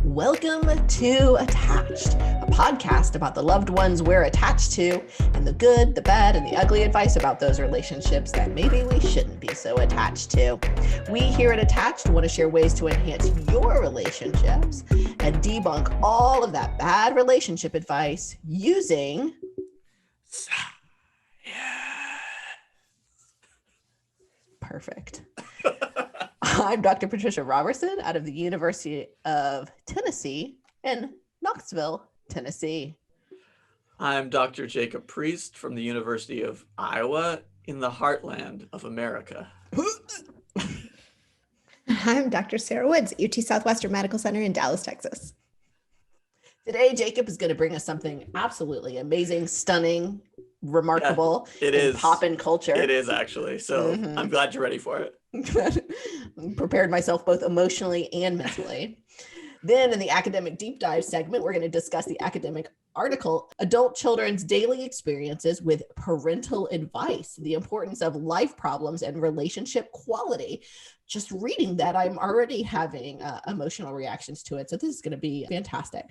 Welcome to Attached, a podcast about the loved ones we're attached to and the good, the bad, and the ugly advice about those relationships that maybe we shouldn't be so attached to. We here at Attached want to share ways to enhance your relationships and debunk all of that bad relationship advice using Perfect. I'm Dr. Patricia Robertson out of the University of Tennessee in Knoxville, Tennessee. I'm Dr. Jacob Priest from the University of Iowa in the heartland of America. I'm Dr. Sarah Woods, UT Southwestern Medical Center in Dallas, Texas. Today, Jacob is going to bring us something absolutely amazing, stunning, remarkable, it is pop in culture. It is actually. So I'm glad you're ready for it. Prepared myself both emotionally and mentally. Then in the academic deep dive segment, we're going to discuss the academic article, Adult Children's Daily Experiences with Parental Advice, the importance of life problems and relationship quality. Just reading that, I'm already having emotional reactions to it. So this is going to be fantastic.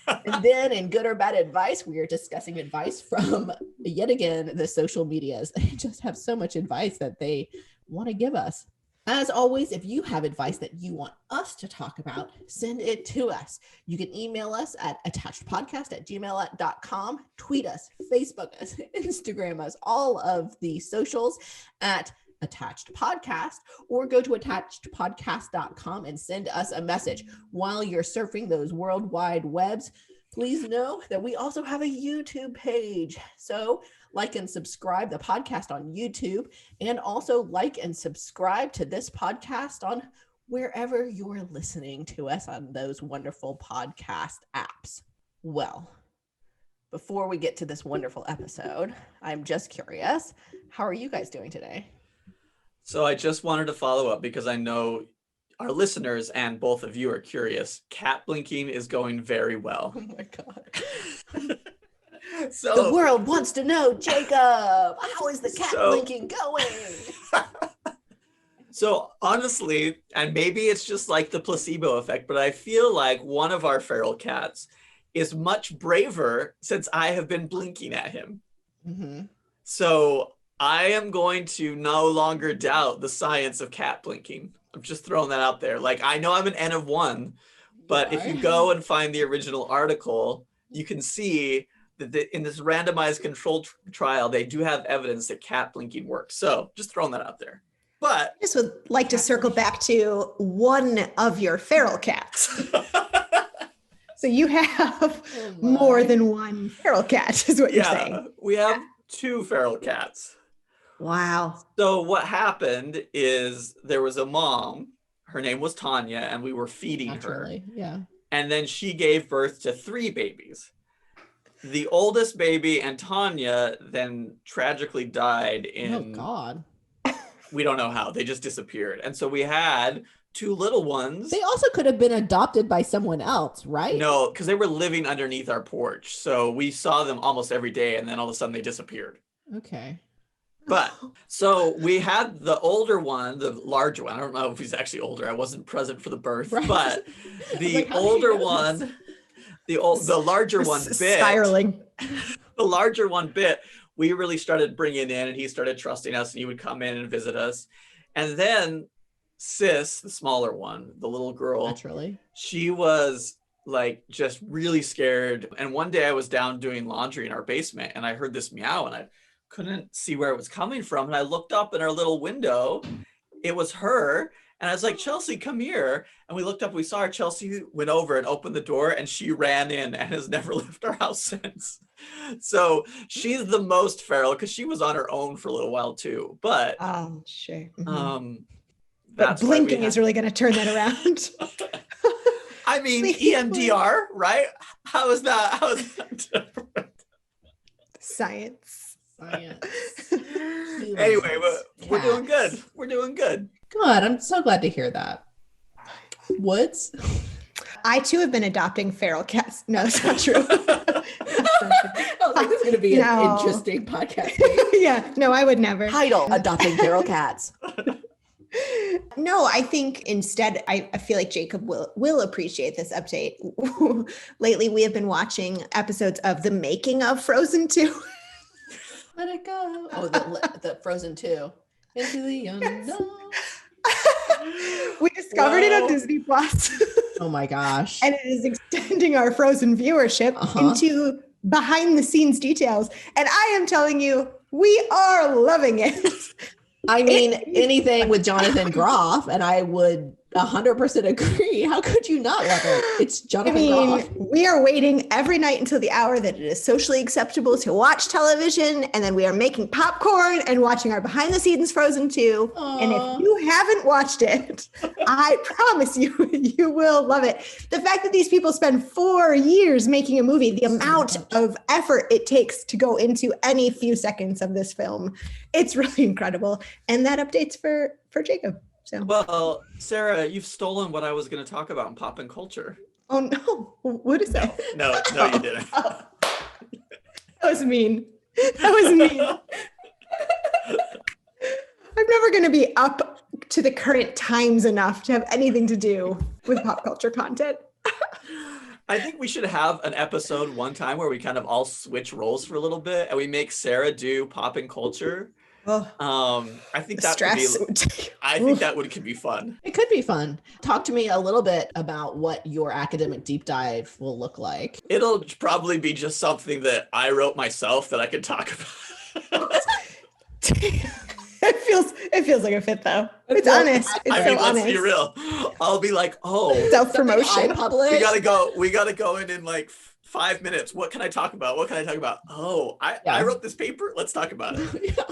And then in good or bad advice, we are discussing advice from, yet again, the social medias. They just have so much advice that they want to give us. As always, if you have advice that you want us to talk about, send it to us. You can email us at attachedpodcast@gmail.com, tweet us, Facebook us, Instagram us, all of the socials at Attached Podcast, or go to attachedpodcast.com and send us a message. While you're surfing those worldwide webs, please know that we also have a YouTube page. So like and subscribe the podcast on YouTube, and also like and subscribe to this podcast on wherever you're listening to us on those wonderful podcast apps. Well, before we get to this wonderful episode, I'm just curious, how are you guys doing today? So I just wanted to follow up because I know our listeners and both of you are curious. Cat blinking is going very well. Oh my God. So the world wants to know, Jacob, how is the cat blinking going? So honestly, and maybe it's just like the placebo effect, but I feel like one of our feral cats is much braver since I have been blinking at him. Mm-hmm. So I am going to no longer doubt the science of cat blinking. I'm just throwing that out there. Like, I know I'm an N of 1, but if you go and find the original article, you can see that in this randomized controlled trial, they do have evidence that cat blinking works. So just throwing that out there. But I just would like to circle back to one of your feral cats. So you have more than one feral cat, is what you're saying. We have 2 feral cats. Wow. So what happened is there was a mom, her name was Tanya, and we were feeding her. Yeah. And then she gave birth to 3 babies. The oldest baby and Tanya then tragically died in... Oh, God. We don't know how. They just disappeared. And so we had 2 little ones. They also could have been adopted by someone else, right? No, because they were living underneath our porch. So we saw them almost every day, and then all of a sudden they disappeared. Okay. But so we had the older one, the larger one. I don't know if he's actually older. I wasn't present for the birth, right. But the older one, the larger one bit. Spiraling. The larger one bit. We really started bringing in, and he started trusting us, and he would come in and visit us. And then Sis, the smaller one, the little girl, naturally, she was like just really scared. And one day I was down doing laundry in our basement, and I heard this meow, and I couldn't see where it was coming from. And I looked up in our little window. It was her. And I was like, Chelsea, come here. And we looked up, we saw her. Chelsea went over and opened the door, and she ran in and has never left our house since. So she's the most feral because she was on her own for a little while too. But oh, sure. Mm-hmm. That's but blinking is really going to turn that around. I mean, EMDR, right? How is that different? Science. Anyway, we're doing good. We're doing good. God, I'm so glad to hear that. Woods? I too have been adopting feral cats. No, that's not true. I was like, this is going to be an interesting podcast. Yeah, no, I would never. Title, Adopting Feral Cats. No, I think instead, I feel like Jacob will appreciate this update. Lately, we have been watching episodes of the making of Frozen 2. Let it go. Oh, the Frozen 2. Into the unknown. We discovered it on Disney Plus. Oh my gosh. And it is extending our Frozen viewership into behind the scenes details. And I am telling you, we are loving it. I mean, anything with Jonathan Groff, and I would 100% agree. How could you not love it? It's Jonathan Groff. We are waiting every night until the hour that it is socially acceptable to watch television, and then we are making popcorn and watching our behind the scenes Frozen 2. Aww. And if you haven't watched it, I promise you, you will love it. The fact that these people spend 4 years making a movie, the amount of effort it takes to go into any few seconds of this film, it's really incredible. And that update's for Jacob. So. Well, Sarah, you've stolen what I was going to talk about in pop and culture. Oh no! What is that? No, you didn't. That was mean. That was mean. I'm never going to be up to the current times enough to have anything to do with pop culture content. I think we should have an episode one time where we kind of all switch roles for a little bit, and we make Sarah do pop and culture. I think that could be fun. It could be fun. Talk to me a little bit about what your academic deep dive will look like. It'll probably be just something that I wrote myself that I could talk about. It feels like a fit though. It's honest. Let's be real. I'll be like, self-promotion. We gotta go in like 5 minutes. What can I talk about? I wrote this paper. Let's talk about it. Yeah.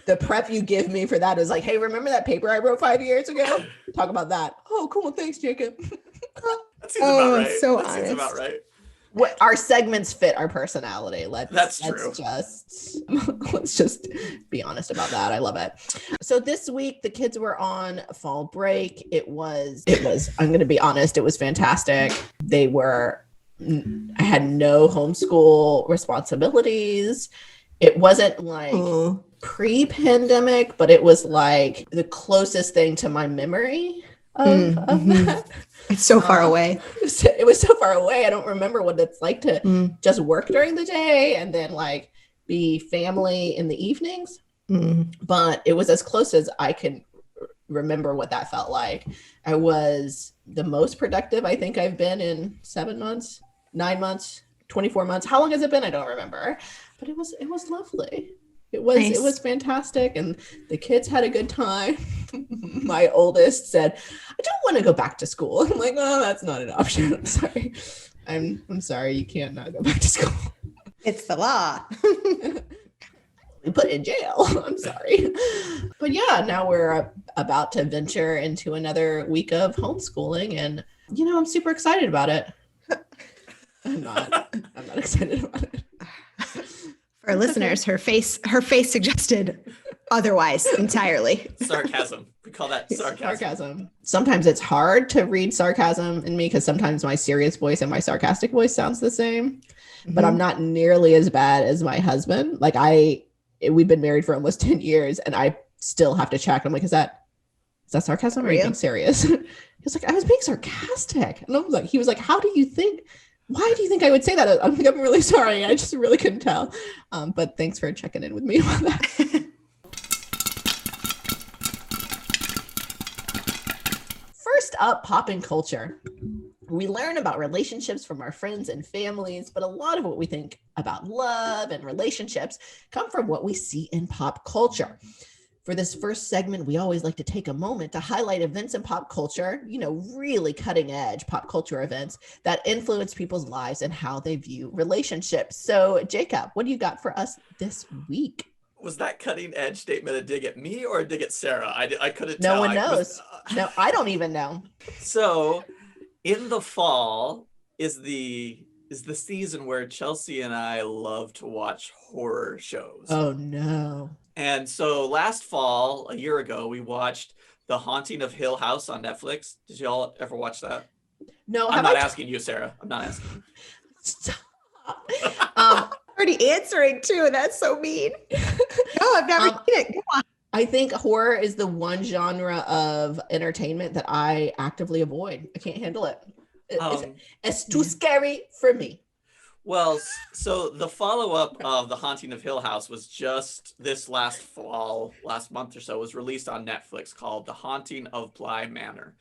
The prep you give me for that is like, hey, remember that paper I wrote 5 years ago? Talk about that. Oh, cool. Thanks, Jacob. That seems about right. So that honest. Seems about right. What our segments fit our personality. Let's just be honest about that. I love it. So this week the kids were on fall break. It was, I'm going to be honest, it was fantastic. I had no homeschool responsibilities. It wasn't like pre-pandemic, but it was like the closest thing to my memory of that. It's so far away. It was so far away. I don't remember what it's like to just work during the day and then like be family in the evenings. But it was as close as I can remember what that felt like. I was the most productive I think I've been in 7 months, 9 months, 24 months. How long has it been? I don't remember. But it was lovely. It was fantastic, and the kids had a good time. My oldest said, "I don't want to go back to school." I'm like, "Oh, that's not an option. I'm sorry. I'm sorry. You can't not go back to school. It's the law." We put in jail. I'm sorry. But yeah, now we're about to venture into another week of homeschooling, and I'm super excited about it. I'm not excited about it. For our listeners, her face suggested otherwise entirely. Sarcasm. We call that sarcasm. Sometimes it's hard to read sarcasm in me because sometimes my serious voice and my sarcastic voice sounds the same. But I'm not nearly as bad as my husband. Like we've been married for almost 10 years and I still have to check. I'm like, is that sarcasm or are you being serious? He was like, I was being sarcastic. And he was like, why do you think I would say that? I'm like, I'm really sorry. I just really couldn't tell. But thanks for checking in with me about that. First up, pop and culture. We learn about relationships from our friends and families, but a lot of what we think about love and relationships come from what we see in pop culture. For this first segment, we always like to take a moment to highlight events in pop culture, really cutting edge pop culture events that influence people's lives and how they view relationships. So, Jacob, what do you got for us this week? Was that cutting edge statement a dig at me or a dig at Sarah? I couldn't tell. No one knows. No, I don't even know. So, in the fall is the season where Chelsea and I love to watch horror shows. Oh, no. And so last fall, a year ago, we watched The Haunting of Hill House on Netflix. Did y'all ever watch that? No. I'm not asking you, Sarah. I'm not asking you. Stop. Already answering too. That's so mean. No, I've never seen it. Come on. I think horror is the one genre of entertainment that I actively avoid. I can't handle it. It's too scary for me. Well, so the follow-up of The Haunting of Hill House was just this last month or so, was released on Netflix, called The Haunting of Bly Manor.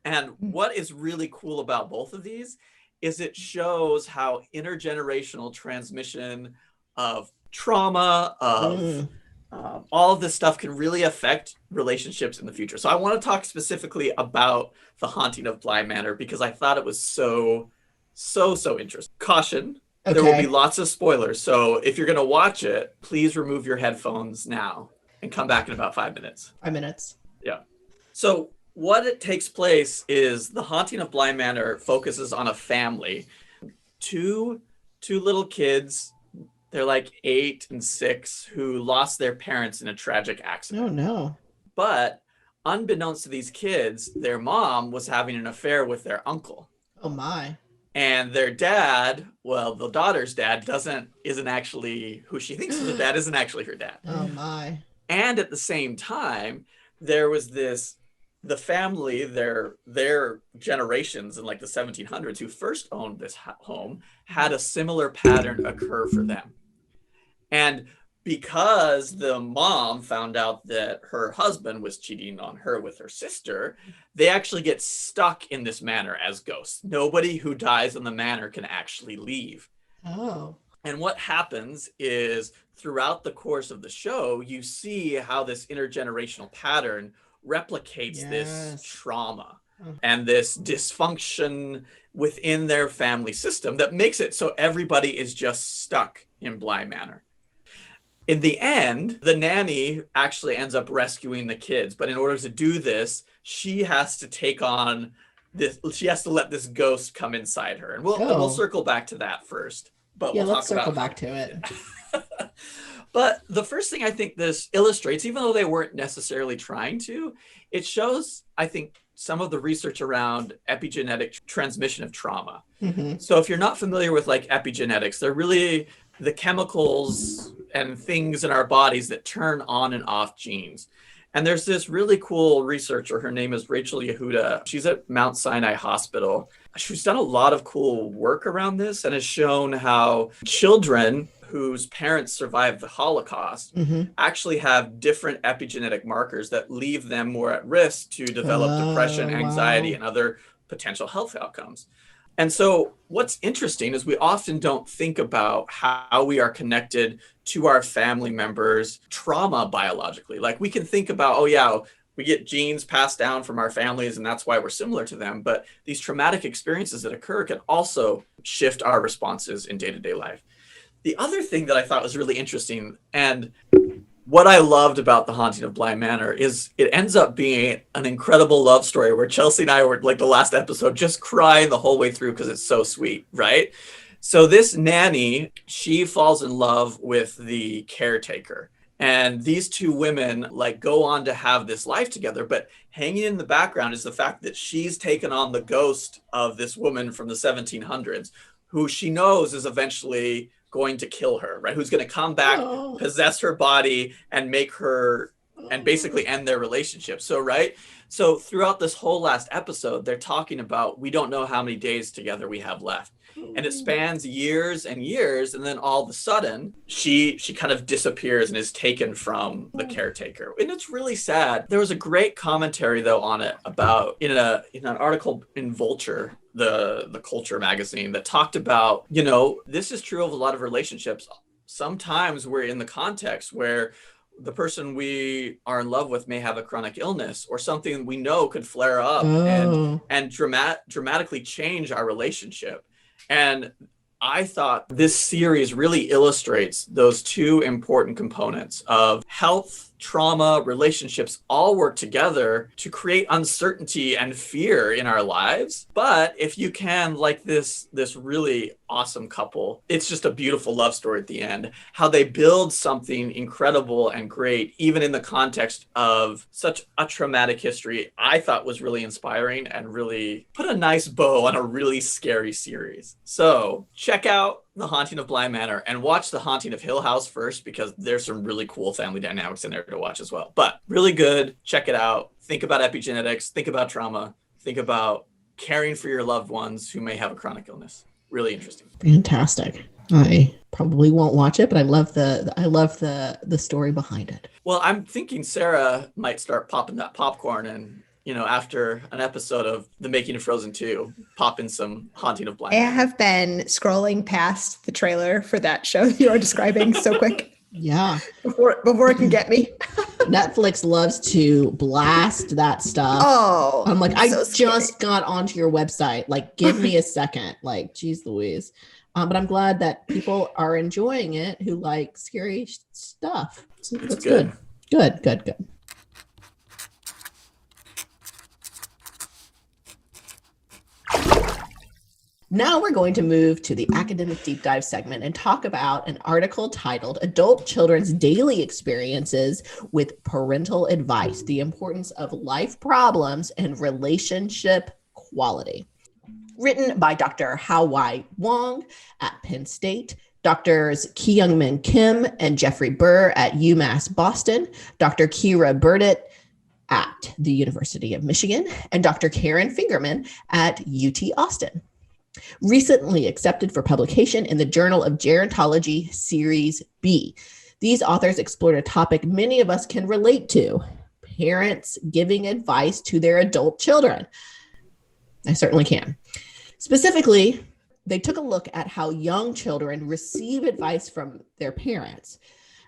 And what is really cool about both of these is it shows how intergenerational transmission of trauma, of all of this stuff can really affect relationships in the future. So I want to talk specifically about The Haunting of Bly Manor because I thought it was so interesting. Caution, there will be lots of spoilers. So if you're going to watch it, please remove your headphones now and come back in about 5 minutes. 5 minutes. Yeah. So what it takes place is The Haunting of Bly Manor focuses on a family. Two little kids, they're like 8 and 6, who lost their parents in a tragic accident. Oh, no. But unbeknownst to these kids, their mom was having an affair with their uncle. Oh, my. And their dad, well, the daughter's dad isn't actually who she thinks is her dad, isn't actually her dad. Oh, my. And at the same time, there was the family, their generations in like the 1700s who first owned this home had a similar pattern occur for them. And because the mom found out that her husband was cheating on her with her sister, they actually get stuck in this manor as ghosts. Nobody who dies in the manor can actually leave. Oh. And what happens is throughout the course of the show, you see how this intergenerational pattern replicates this trauma and this dysfunction within their family system that makes it so everybody is just stuck in Bly Manor. In the end, the nanny actually ends up rescuing the kids, but in order to do this, she has to take on this. She has to let this ghost come inside her, and we'll circle back to that first. But yeah, we'll let's circle back to it. But the first thing I think this illustrates, even though they weren't necessarily trying to, it shows, I think, some of the research around epigenetic transmission of trauma. Mm-hmm. So if you're not familiar with like epigenetics, they're really the chemicals and things in our bodies that turn on and off genes. And there's this really cool researcher, her name is Rachel Yehuda. She's at Mount Sinai Hospital. She's done a lot of cool work around this and has shown how children whose parents survived the Holocaust actually have different epigenetic markers that leave them more at risk to develop depression, anxiety, and other potential health outcomes. And so what's interesting is we often don't think about how we are connected to our family members' trauma biologically. Like we can think about, oh yeah, we get genes passed down from our families and that's why we're similar to them. But these traumatic experiences that occur can also shift our responses in day-to-day life. The other thing that I thought was really interesting, and what I loved about The Haunting of Bly Manor, is it ends up being an incredible love story where Chelsea and I were, like the last episode, just crying the whole way through because it's so sweet, right? So this nanny, she falls in love with the caretaker. And these two women like go on to have this life together, but hanging in the background is the fact that she's taken on the ghost of this woman from the 1700s, who she knows is eventually going to kill her, right? Who's going to come back, possess her body, and make her, and basically end their relationship. So, right? So throughout this whole last episode, they're talking about, we don't know how many days together we have left. And it spans years and years. And then all of a sudden, she kind of disappears and is taken from the caretaker. And it's really sad. There was a great commentary, though, on it about, in an article in Vulture, the culture magazine, that talked about, you know, this is true of a lot of relationships. Sometimes we're in the context where the person we are in love with may have a chronic illness or something we know could flare up and dramatically change our relationship. And I thought this series really illustrates those two important components of health, trauma, relationships all work together to create uncertainty and fear in our lives. But if you can, like this really awesome couple, it's just a beautiful love story at the end, how they build something incredible and great, even in the context of such a traumatic history, I thought was really inspiring and really put a nice bow on a really scary series. So check out The Haunting of Bly Manor and watch The Haunting of Hill House first, because there's some really cool family dynamics in there to watch as well. But really good. Check it out. Think about epigenetics. Think about trauma. Think about caring for your loved ones who may have a chronic illness. Really interesting. Fantastic. I probably won't watch it, but I love the story behind it. Well, I'm thinking Sarah might start popping that popcorn and, after an episode of The Making of Frozen 2, pop in some Haunting of Bly Manor. I have been scrolling past the trailer for that show you are describing so quick. Yeah. Before it can get me. Netflix loves to blast that stuff. Oh, I'm like, I so just got onto your website. Like, give me a second. Like, geez Louise. But I'm glad that people are enjoying it who like scary stuff. That's good. Good. Now we're going to move to the academic deep dive segment and talk about an article titled Adult Children's Daily Experiences with Parental Advice, the Importance of Life Problems and Relationship Quality. Written by Dr. Hao-Wai Wong at Penn State, Drs. Ki-Young-Min Kim and Jeffrey Burr at UMass Boston, Dr. Kira Burdett at the University of Michigan, and Dr. Karen Fingerman at UT Austin. Recently accepted for publication in the Journal of Gerontology Series B. These authors explored a topic many of us can relate to: parents giving advice to their adult children. I certainly can. Specifically, they took a look at how young children receive advice from their parents.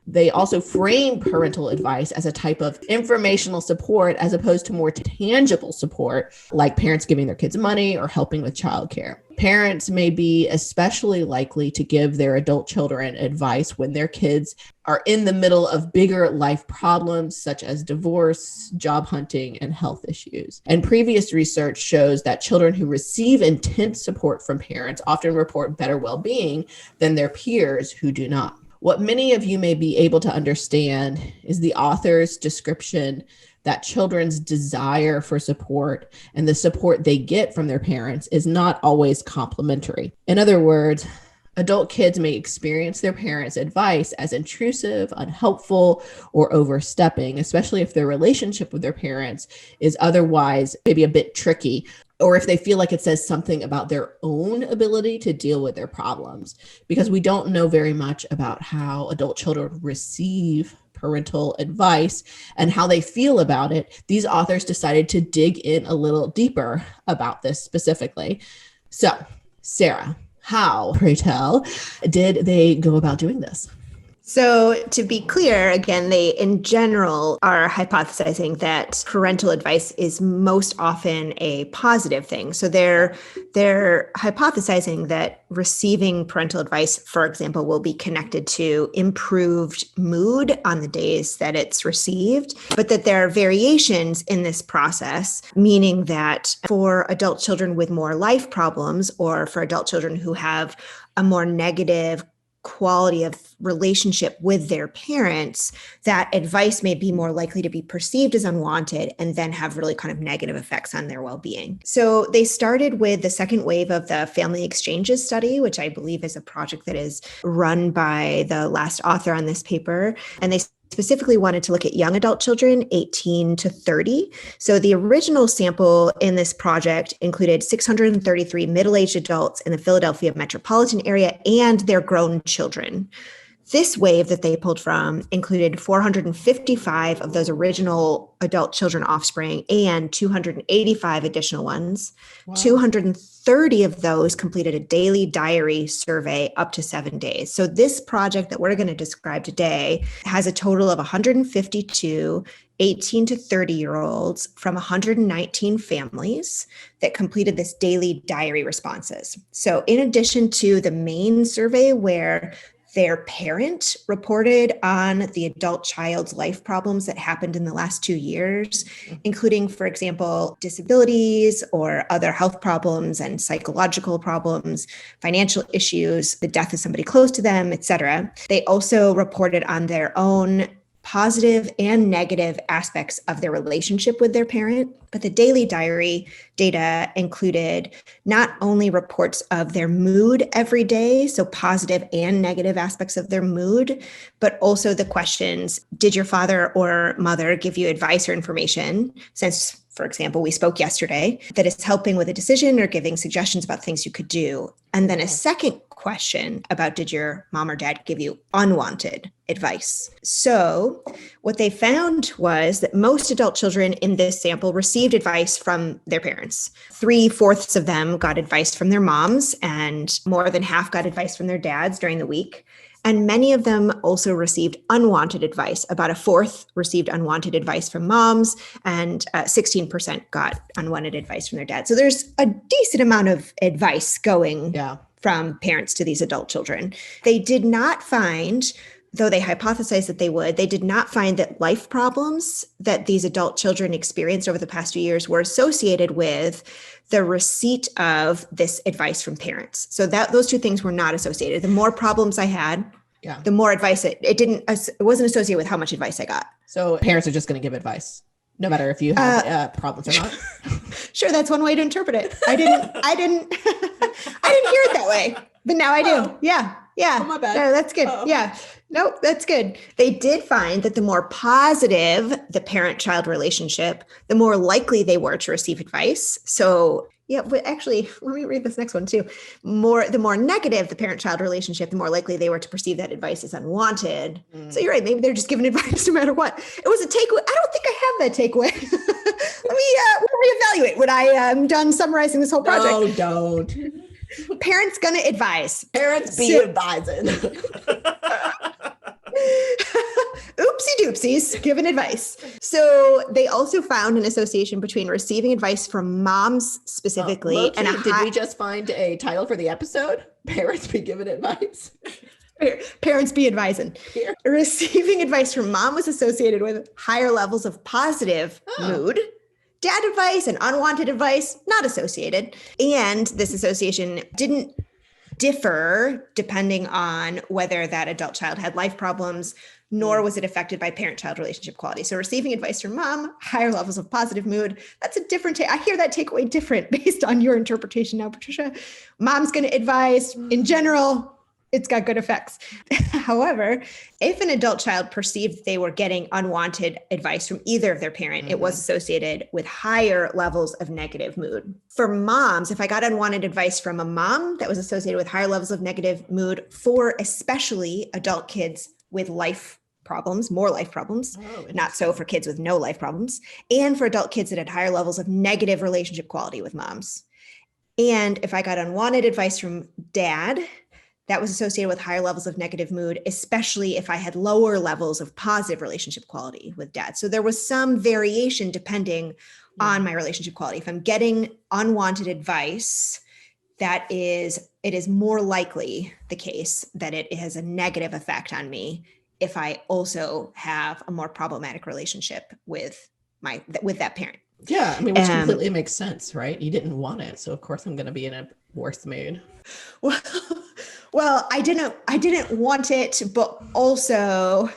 They also frame parental advice as a type of informational support as opposed to more tangible support, like parents giving their kids money or helping with childcare. Parents may be especially likely to give their adult children advice when their kids are in the middle of bigger life problems such as divorce, job hunting, and health issues. And previous research shows that children who receive intense support from parents often report better well-being than their peers who do not. What many of you may be able to understand is the author's description that children's desire for support and the support they get from their parents is not always complementary. In other words, adult kids may experience their parents' advice as intrusive, unhelpful, or overstepping, especially if their relationship with their parents is otherwise maybe a bit tricky, or if they feel like it says something about their own ability to deal with their problems. Because we don't know very much about how adult children receive parental advice and how they feel about it, these authors decided to dig in a little deeper about this specifically. So, Sarah, how, pray tell, did they go about doing this? So to be clear, again, they in general are hypothesizing that parental advice is most often a positive thing. So they're hypothesizing that receiving parental advice, for example, will be connected to improved mood on the days that it's received, but that there are variations in this process, meaning that for adult children with more life problems or for adult children who have a more negative quality of relationship with their parents, that advice may be more likely to be perceived as unwanted and then have really kind of negative effects on their well-being. So they started with the second wave of the Family Exchanges study, which I believe is a project that is run by the last author on this paper. And they specifically wanted to look at young adult children, 18 to 30. So the original sample in this project included 633 middle-aged adults in the Philadelphia metropolitan area and their grown children. This wave that they pulled from included 455 of those original adult children offspring and 285 additional ones. Wow. 230 of those completed a daily diary survey up to 7 days. So this project that we're going to describe today has a total of 152 18 to 30-year-olds from 119 families that completed this daily diary responses. So in addition to the main survey where their parent reported on the adult child's life problems that happened in the last 2 years, including, for example, disabilities or other health problems and psychological problems, financial issues, the death of somebody close to them, etc. They also reported on their own positive and negative aspects of their relationship with their parent. But the daily diary data included not only reports of their mood every day, so positive and negative aspects of their mood, but also the questions, did your father or mother give you advice or information? Since, for example, we spoke yesterday, that is helping with a decision or giving suggestions about things you could do. And then a second question about, did your mom or dad give you unwanted advice? So what they found was that most adult children in this sample received advice from their parents. 3/4 of them got advice from their moms, and more than half got advice from their dads during the week. And many of them also received unwanted advice. About a fourth received unwanted advice from moms, and 16% got unwanted advice from their dad. So there's a decent amount of advice going from parents to these adult children. They did not find, though they hypothesized that they did not find that life problems that these adult children experienced over the past few years were associated with the receipt of this advice from parents. So that those two things were not associated. The more problems I had, the more advice it wasn't associated with how much advice I got. So parents are just going to give advice, no matter if you have problems or not. Sure, that's one way to interpret it. I didn't hear it that way, but now I do. Oh. Yeah. Oh, my bad. No, that's good. Oh. Yeah. Nope, that's good. They did find that the more positive the parent-child relationship, the more likely they were to receive advice. So yeah, but actually, let me read this next one too. The more negative the parent-child relationship, the more likely they were to perceive that advice as unwanted. So you're right. Maybe they're just giving advice no matter what. It was a takeaway. I don't think I have that takeaway. We'll reevaluate when I am done summarizing this whole project. No, don't. Parents gonna advise. Parents be advising. Oopsie doopsies, giving advice. So they also found an association between receiving advice from moms specifically and did we just find a title for the episode? Parents be giving advice. Parents be advising. Here. Receiving advice from mom was associated with higher levels of positive mood. Dad advice and unwanted advice, not associated. And this association didn't differ depending on whether that adult child had life problems, nor was it affected by parent-child relationship quality. So receiving advice from mom, higher levels of positive mood, that's a different I hear that takeaway different based on your interpretation now, Patricia. Mom's going to advise in general, it's got good effects. However, if an adult child perceived they were getting unwanted advice from either of their parent, it was associated with higher levels of negative mood. For moms, if I got unwanted advice from a mom, that was associated with higher levels of negative mood for especially adult kids with life problems, more life problems, not so for kids with no life problems, and for adult kids that had higher levels of negative relationship quality with moms. And if I got unwanted advice from dad, that was associated with higher levels of negative mood, especially if I had lower levels of positive relationship quality with dad. So there was some variation depending on my relationship quality. If I'm getting unwanted advice, it is more likely the case that it has a negative effect on me if I also have a more problematic relationship with that parent. Yeah, I mean, which completely makes sense, right? You didn't want it, so of course I'm going to be in a worse mood. Well, I didn't want it, but also,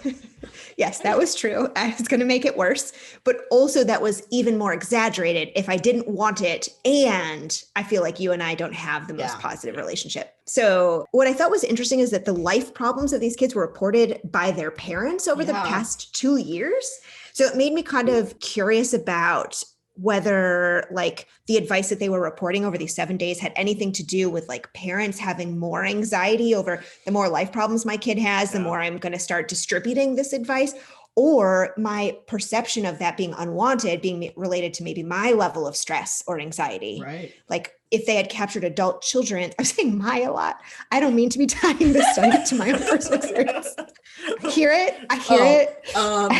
yes, that was true. I was going to make it worse, but also that was even more exaggerated if I didn't want it. And I feel like you and I don't have the most positive relationship. So what I thought was interesting is that the life problems of these kids were reported by their parents over the past 2 years. So it made me kind of curious about whether like the advice that they were reporting over these 7 days had anything to do with like parents having more anxiety over the more life problems my kid has, the more I'm going to start distributing this advice, or my perception of that being unwanted, being related to maybe my level of stress or anxiety. Right. Like if they had captured adult children, I'm saying my a lot. I don't mean to be tying this study to my own personal experience. I hear it.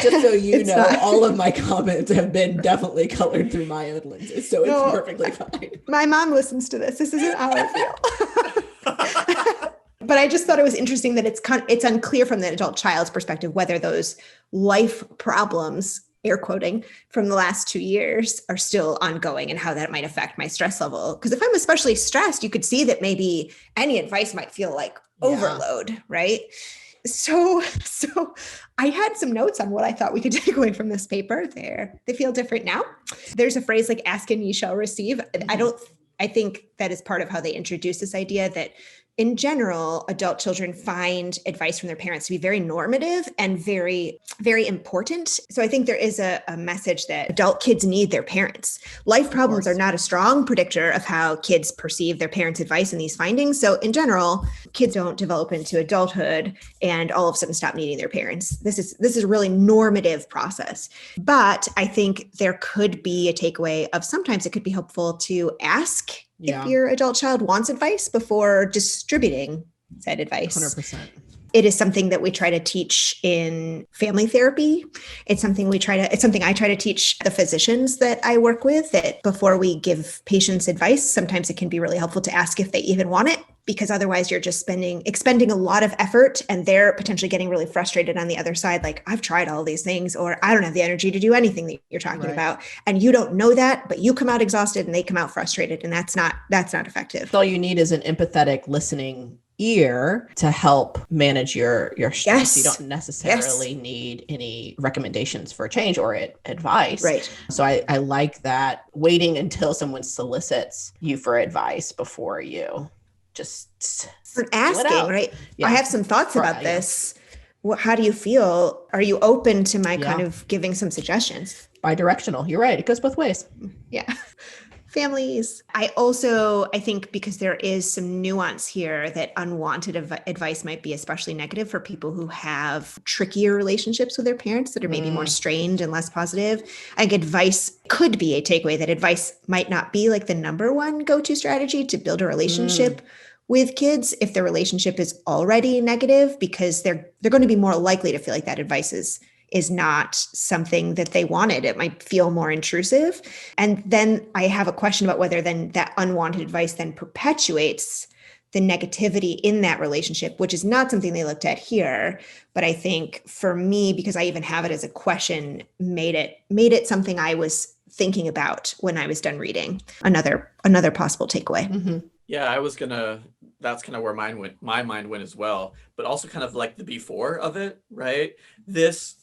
Just so you know, all of my comments have been definitely colored through my own lenses, so it's perfectly fine. My mom listens to this. This isn't how I feel. But I just thought it was interesting that it's unclear from the adult child's perspective whether those life problems, air quoting, from the last 2 years are still ongoing and how that might affect my stress level. Because if I'm especially stressed, you could see that maybe any advice might feel like overload, right? So I had some notes on what I thought we could take away from this paper. They feel different now. There's a phrase like ask and ye shall receive. I think that is part of how they introduce this idea that in general, adult children find advice from their parents to be very normative and very, very important. So I think there is a message that adult kids need their parents. Life problems are not a strong predictor of how kids perceive their parents' advice in these findings. So in general, kids don't develop into adulthood and all of a sudden stop needing their parents. This is a really normative process. But I think there could be a takeaway of sometimes it could be helpful to ask if your adult child wants advice before distributing said advice. 100%. It is something that we try to teach in family therapy. It's something I try to teach the physicians that I work with, that before we give patients advice, sometimes it can be really helpful to ask if they even want it, because otherwise you're just expending a lot of effort and they're potentially getting really frustrated on the other side. Like, I've tried all these things, or I don't have the energy to do anything that you're talking about. And you don't know that, but you come out exhausted and they come out frustrated, and that's not effective. All you need is an empathetic listening ear to help manage your stress. Yes. You don't necessarily need any recommendations for change or advice. Right. So I like that, waiting until someone solicits you for advice before you just asking, right? Yeah. I have some thoughts about this. How do you feel? Are you open to my kind of giving some suggestions? Bidirectional. You're right. It goes both ways. Yeah. Families. I think because there is some nuance here that unwanted advice might be especially negative for people who have trickier relationships with their parents that are maybe more strained and less positive. I think advice could be a takeaway, that advice might not be like the number one go-to strategy to build a relationship with kids if the relationship is already negative, because they're going to be more likely to feel like that advice is not something that they wanted. It might feel more intrusive. And then I have a question about whether then that unwanted advice then perpetuates the negativity in that relationship, which is not something they looked at here. But I think for me, because I even have it as a question, made it something I was thinking about when I was done reading. Another possible takeaway. Mm-hmm. Yeah, that's kind of where my mind went as well, but also kind of like the before of it, right? This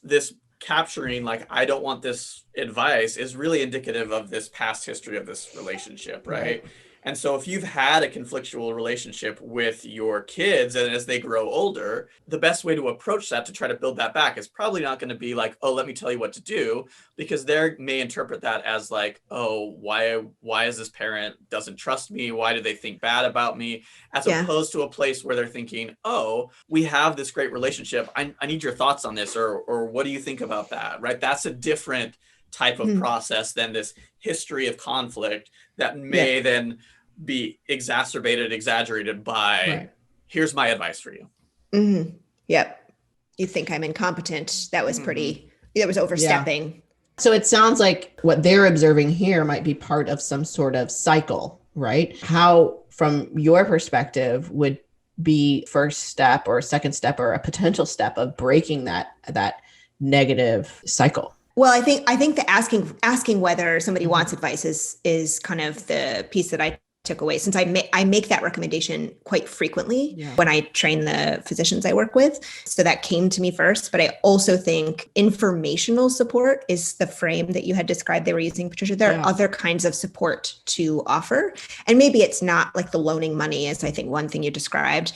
capturing, like, I don't want this advice, is really indicative of this past history of this relationship, right? And so if you've had a conflictual relationship with your kids, and as they grow older, the best way to approach that, to try to build that back, is probably not going to be like, oh, let me tell you what to do, because they may interpret that as like, oh, why is this parent doesn't trust me? Why do they think bad about me? As opposed to a place where they're thinking, oh, we have this great relationship. I need your thoughts on this, or what do you think about that, right? That's a different type of process than this history of conflict that may then be exaggerated by, here's my advice for you. Mm-hmm. Yep. You think I'm incompetent. That was that was overstepping. Yeah. So it sounds like what they're observing here might be part of some sort of cycle, right? How, from your perspective, would be first step or second step or a potential step of breaking that negative cycle? Well, I think the asking whether somebody wants advice is kind of the piece that I took away, since I make that recommendation quite frequently when I train the physicians I work with. So that came to me first. But I also think informational support is the frame that you had described they were using, Patricia. There are other kinds of support to offer. And maybe it's not like the loaning money, as I think one thing you described.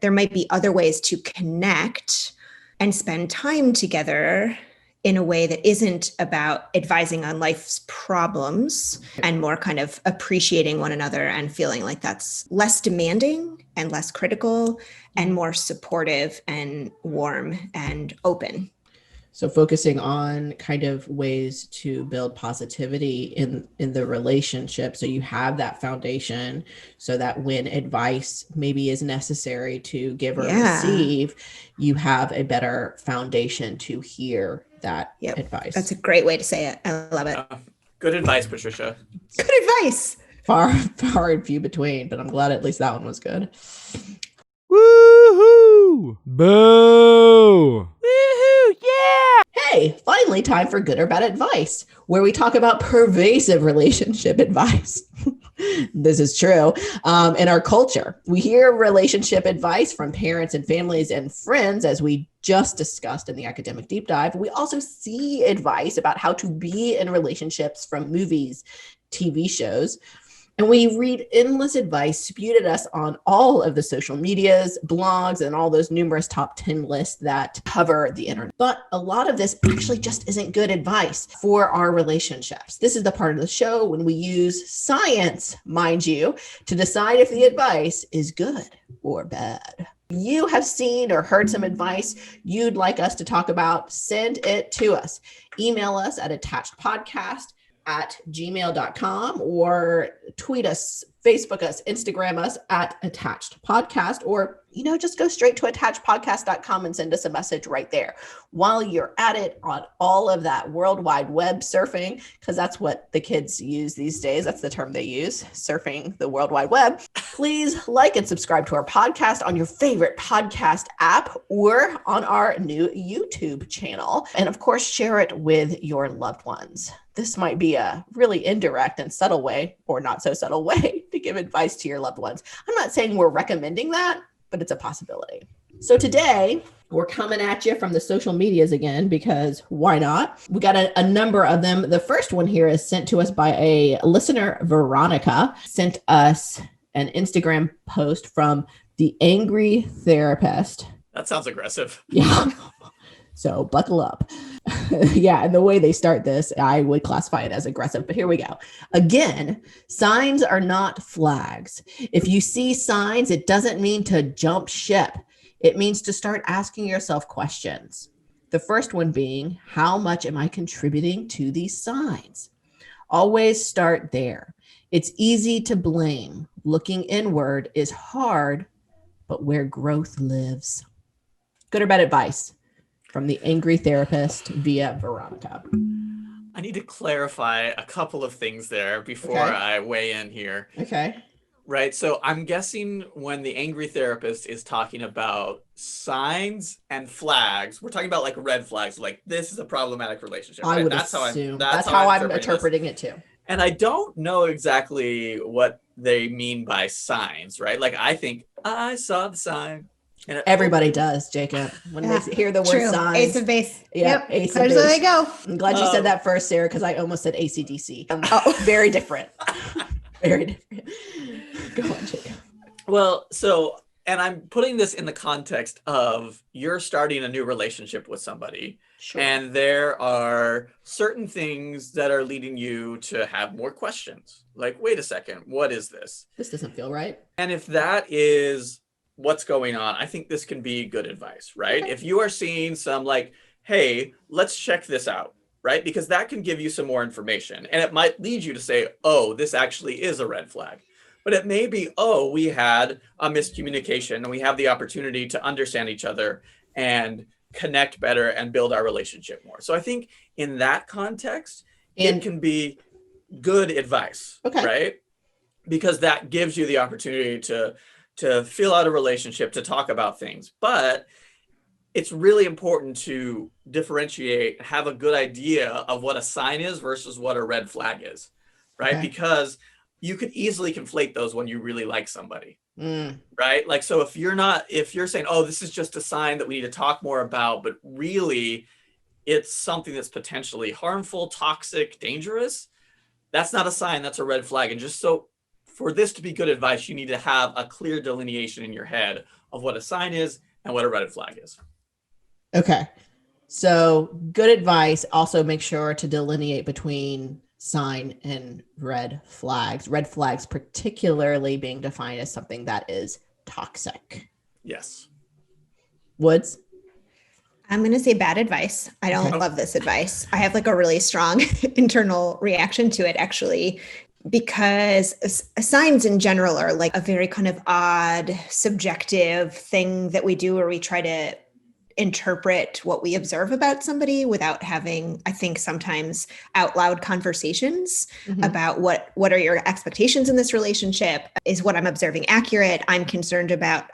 There might be other ways to connect and spend time together in a way that isn't about advising on life's problems, and more kind of appreciating one another and feeling like that's less demanding and less critical and more supportive and warm and open. So focusing on kind of ways to build positivity in the relationship, so you have that foundation, so that when advice maybe is necessary to give or receive, you have a better foundation to hear that advice. That's a great way to say it. I love it. Good advice, Patricia. Good advice. Far and few between, but I'm glad at least that one was good. Woohoo! Boo! Woohoo! Yeah! Hey, finally time for good or bad advice, where we talk about pervasive relationship advice. This is true. In our culture, we hear relationship advice from parents and families and friends, as we just discussed in the academic deep dive. We also see advice about how to be in relationships from movies, TV shows. And we read endless advice spewed at us on all of the social medias, blogs, and all those numerous top 10 lists that cover the internet. But a lot of this actually just isn't good advice for our relationships. This is the part of the show when we use science, mind you, to decide if the advice is good or bad. You have seen or heard some advice you'd like us to talk about, send it to us. Email us at attachedpodcast@gmail.com or tweet us, Facebook us, Instagram us at Attached Podcast, or, just go straight to attachedpodcast.com and send us a message right there. While you're at it on all of that World Wide Web surfing, because that's what the kids use these days. That's the term they use, surfing the World Wide Web. Please like and subscribe to our podcast on your favorite podcast app or on our new YouTube channel. And of course, share it with your loved ones. This might be a really indirect and subtle way, or not so subtle way, to give advice to your loved ones. I'm not saying we're recommending that, but it's a possibility. So today, we're coming at you from the social medias again, because why not? We got a number of them. The first one here is sent to us by a listener, Veronica, sent us an Instagram post from the Angry Therapist. That sounds aggressive. Yeah. So buckle up. Yeah. And the way they start this, I would classify it as aggressive, but here we go. Again, signs are not flags. If you see signs, it doesn't mean to jump ship. It means to start asking yourself questions. The first one being, how much am I contributing to these signs? Always start there. It's easy to blame. Looking inward is hard, but where growth lives. Good or bad advice from the Angry Therapist via Veronica. I need to clarify a couple of things there before Okay. I weigh in here. Okay. Right. So I'm guessing when the Angry Therapist is talking about signs and flags, we're talking about like red flags, like this is a problematic relationship. I Right? would That's assume. how That's how I'm this. interpreting it too. And I don't know exactly what they mean by signs, right? Like I think I saw the sign. And Everybody does, Jacob. When they hear the word True. signs. Ace of base. Yeah, Yep. ace of There's base. where they go. I'm glad you said that first, Sarah, because I almost said AC/DC. Very different. Very different. Go on, Jacob. Well, so, and I'm putting this in the context of you're starting a new relationship with somebody, Sure. and there are certain things that are leading you to have more questions. Like, wait a second, what is this? This doesn't feel right. And if that is what's going on, I think this can be good advice, right? Okay. If you are seeing some like, hey, let's check this out, right? Because that can give you some more information, and it might lead you to say, oh, this actually is a red flag. But it may be, oh, we had a miscommunication and we have the opportunity to understand each other and connect better and build our relationship more. So I think in that context, And it can be good advice, Okay. right? Because that gives you the opportunity to feel out a relationship, to talk about things. But it's really important to differentiate, have a good idea of what a sign is versus what a red flag is, right? Okay. Because you could easily conflate those when you really like somebody, Mm, right? Like, so if you're saying, oh, this is just a sign that we need to talk more about, but really it's something that's potentially harmful, toxic, dangerous, that's not a sign, that's a red flag. And just so for this to be good advice, you need to have a clear delineation in your head of what a sign is and what a red flag is. okay. So good advice. Also make sure to delineate between sign and red flags. Red flags particularly being defined as something that is toxic. Yes. Woods? I'm going to say bad advice. I don't Okay. love this advice. I have like a really strong internal reaction to it, actually, because signs in general are like a very kind of odd, subjective thing that we do where we try to interpret what we observe about somebody without having, I think, sometimes out loud conversations about what are your expectations in this relationship? Is what I'm observing accurate? I'm concerned about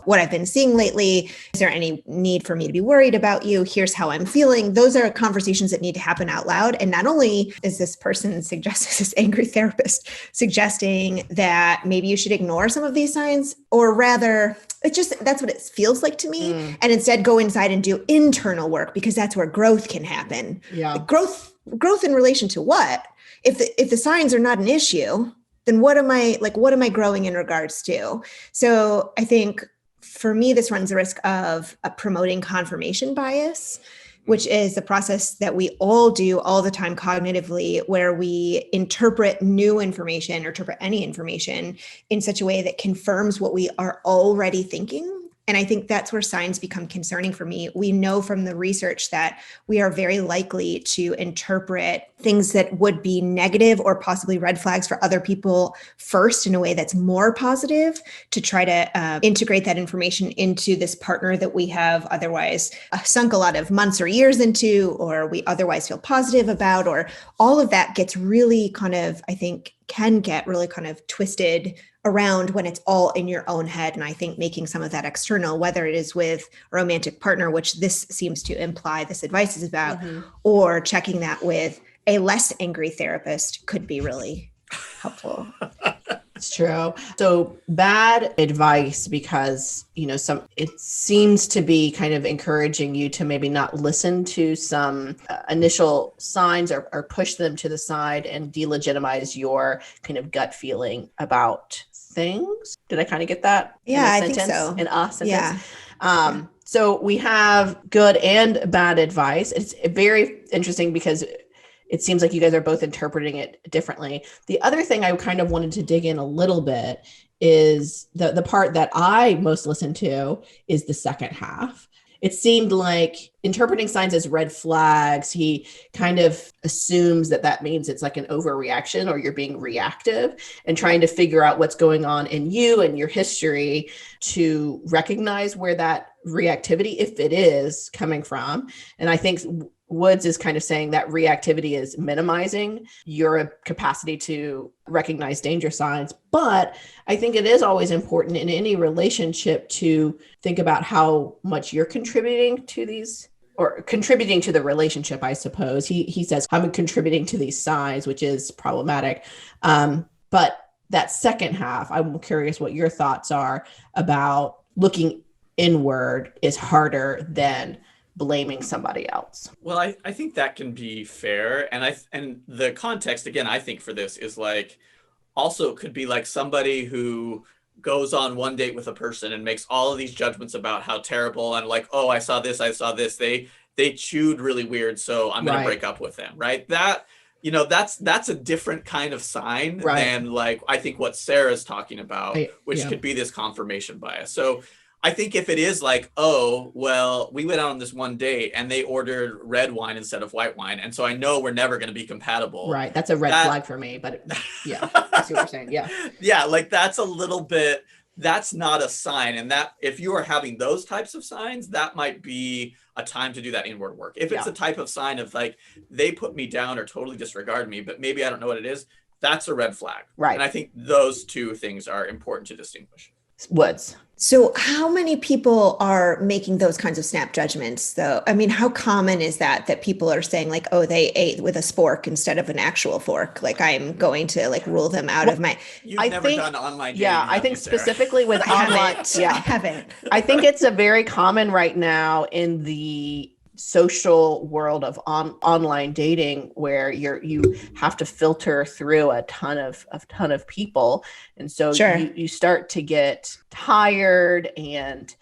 what I've been seeing lately. Is there any need for me to be worried about you? Here's how I'm feeling. Those are conversations that need to happen out loud. And not only is this person this angry therapist suggesting that maybe you should ignore some of these signs, or rather, that's what it feels like to me. And instead go inside and do internal work, because that's where growth can happen. Yeah. Like growth in relation to what? If the signs are not an issue, then what am I growing in regards to? So I think for me, this runs the risk of promoting confirmation bias, which is the process that we all do all the time cognitively, where we interpret new information or interpret any information in such a way that confirms what we are already thinking. And I think that's where signs become concerning for me. We know from the research that we are very likely to interpret things that would be negative or possibly red flags for other people first in a way that's more positive, to try to integrate that information into this partner that we have otherwise sunk a lot of months or years into, or we otherwise feel positive about, or all of that gets really kind of, I think, can get really kind of twisted around when it's all in your own head. And I think making some of that external, whether it is with a romantic partner, which this seems to imply this advice is about, or checking that with a less angry therapist, could be really helpful. It's true. So bad advice, because, it seems to be kind of encouraging you to maybe not listen to some initial signs or push them to the side and delegitimize your kind of gut feeling about things. Did I kind of get that? Yeah, I think so. In a sentence. Yeah. So we have good and bad advice. It's very interesting because it seems like you guys are both interpreting it differently. The other thing I kind of wanted to dig in a little bit is the part that I most listen to is the second half. It seemed like interpreting signs as red flags, he kind of assumes that means it's like an overreaction or you're being reactive, and trying to figure out what's going on in you and your history to recognize where that reactivity, if it is, coming from. And I think Woods is kind of saying that reactivity is minimizing your capacity to recognize danger signs. But I think it is always important in any relationship to think about how much you're contributing to these, or contributing to the relationship, I suppose. He says, I'm contributing to these signs, which is problematic. But that second half, I'm curious what your thoughts are about looking inward is harder than blaming somebody else. Well, I think that can be fair. And the context, again, I think for this is like, also could be like somebody who goes on one date with a person and makes all of these judgments about how terrible, and like, oh, I saw this. They chewed really weird, so I'm going to break up with them. Right. That, that's a different kind of sign than like, I think what Sarah's talking about, which could be this confirmation bias. So I think if it is like, oh, well, we went out on this one date and they ordered red wine instead of white wine, and so I know we're never going to be compatible. Right. That's a red flag for me, but yeah, I see what you're saying. Yeah. Yeah. Like that's not a sign. And that if you are having those types of signs, that might be a time to do that inward work. If it's a type of sign of like, they put me down or totally disregard me, but maybe I don't know what it is, that's a red flag. Right. And I think those two things are important to distinguish. Woods. So how many people are making those kinds of snap judgments, though? I mean, how common is that people are saying like, oh, they ate with a spork instead of an actual fork? Like, I'm going to like rule them out of my... You've never done online dating. Yeah, I think specifically with online... I haven't. I think it's a very common right now in the social world of online dating, where you have to filter through a ton of people, and so you start to get tired and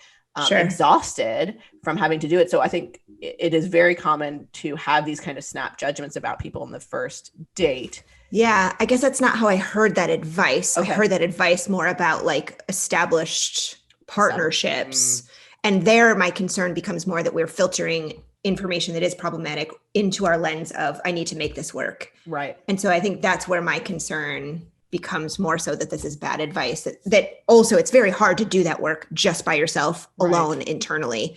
exhausted from having to do it. So I think it is very common to have these kind of snap judgments about people in the first date. Yeah, I guess that's not how I heard that advice. Okay. I heard that advice more about like established partnerships. And there, my concern becomes more that we're filtering information that is problematic into our lens of, I need to make this work. Right. And so I think that's where my concern becomes more so that this is bad advice, that also it's very hard to do that work just by yourself alone internally.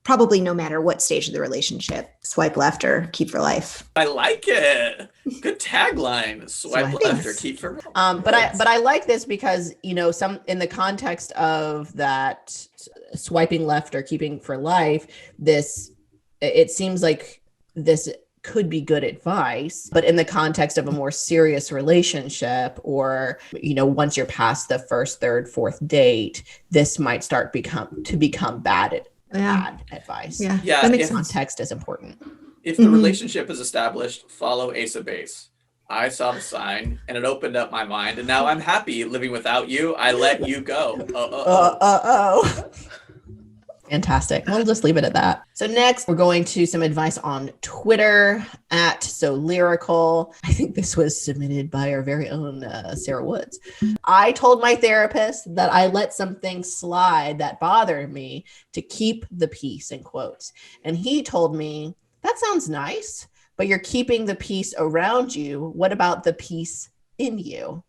probably no matter what stage of the relationship, swipe left or keep for life. I like it. Good tagline. Swipe left or keep for life. But I like this because, you know, some in the context of that swiping left or keeping for life, it seems like this could be good advice, but in the context of a more serious relationship, or, you know, once you're past the first, third, fourth date, this might start to become bad advice. Yeah. That makes context is important. If the relationship is established, follow Ace of Base. I saw the sign and it opened up my mind, and now I'm happy living without you. I let you go. Fantastic. We'll just leave it at that. So next, we're going to some advice on Twitter at So Lyrical. I think this was submitted by our very own Sarah Woods. I told my therapist that I let some things slide that bothered me to keep the peace, in quotes. And he told me, that sounds nice, but you're keeping the peace around you. What about the peace in you?